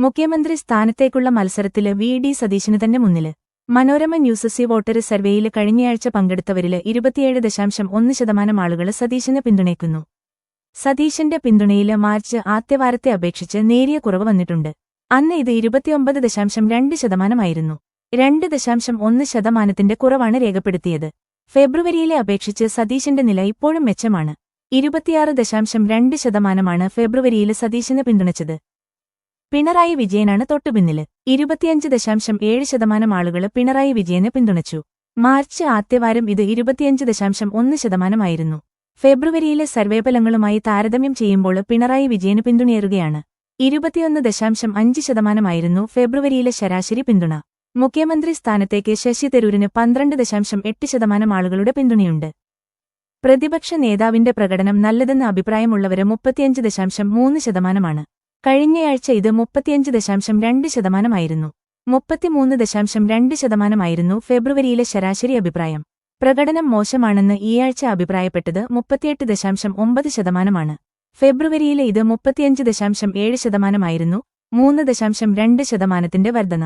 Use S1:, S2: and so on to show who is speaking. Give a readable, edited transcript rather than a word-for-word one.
S1: മുഖ്യമന്ത്രി സ്ഥാനത്തേക്കുള്ള മത്സരത്തില് വി.ഡി. സതീശന് തന്നെ മുന്നില്. മനോരമ ന്യൂസ് വോട്ടർ സർവേയില് കഴിഞ്ഞയാഴ്ച പങ്കെടുത്തവരില് 27.1% ആളുകള് സതീശന് പിന്തുണയ്ക്കുന്നു. സതീശന്റെ പിന്തുണയില് മാർച്ച് ആദ്യവാരത്തെ അപേക്ഷിച്ച് നേരിയ കുറവ് വന്നിട്ടുണ്ട്. അന്ന് ഇത് 29.2% 2.1% കുറവാണ് രേഖപ്പെടുത്തിയത്. ഫെബ്രുവരിയിലെ അപേക്ഷിച്ച് സതീശന്റെ നില ഇപ്പോഴും മെച്ചമാണ്. 26.2% ഫെബ്രുവരിയില് സതീശന് പിന്തുണച്ചത്. പിണറായി വിജയനാണ് തൊട്ടുപിന്നില്. 25.7% ആളുകള് പിണറായി വിജയനെ പിന്തുണച്ചു. മാർച്ച് ആദ്യവാരം ഇത് 25.1% ഫെബ്രുവരിയിലെ സർവേഫലങ്ങളുമായി താരതമ്യം ചെയ്യുമ്പോൾ പിണറായി വിജയന് പിന്തുണയേറുകയാണ്. 21.5% ഫെബ്രുവരിയിലെ ശരാശരി പിന്തുണ. മുഖ്യമന്ത്രി സ്ഥാനത്തേക്ക് ശശി തരൂരിന് 12.8% ആളുകളുടെ പിന്തുണയുണ്ട്. പ്രതിപക്ഷ നേതാവിന്റെ പ്രകടനം നല്ലതെന്ന അഭിപ്രായമുള്ളവര് 35.3%. കഴിഞ്ഞയാഴ്ച ഇത് 35.2%. 33.2% ഫെബ്രുവരിയിലെ ശരാശരി അഭിപ്രായം. പ്രകടനം മോശമാണെന്ന് ഈയാഴ്ച അഭിപ്രായപ്പെട്ടത് 38.9%. ഫെബ്രുവരിയിലെ ഇത് 35.7%. 3.2% വർധന.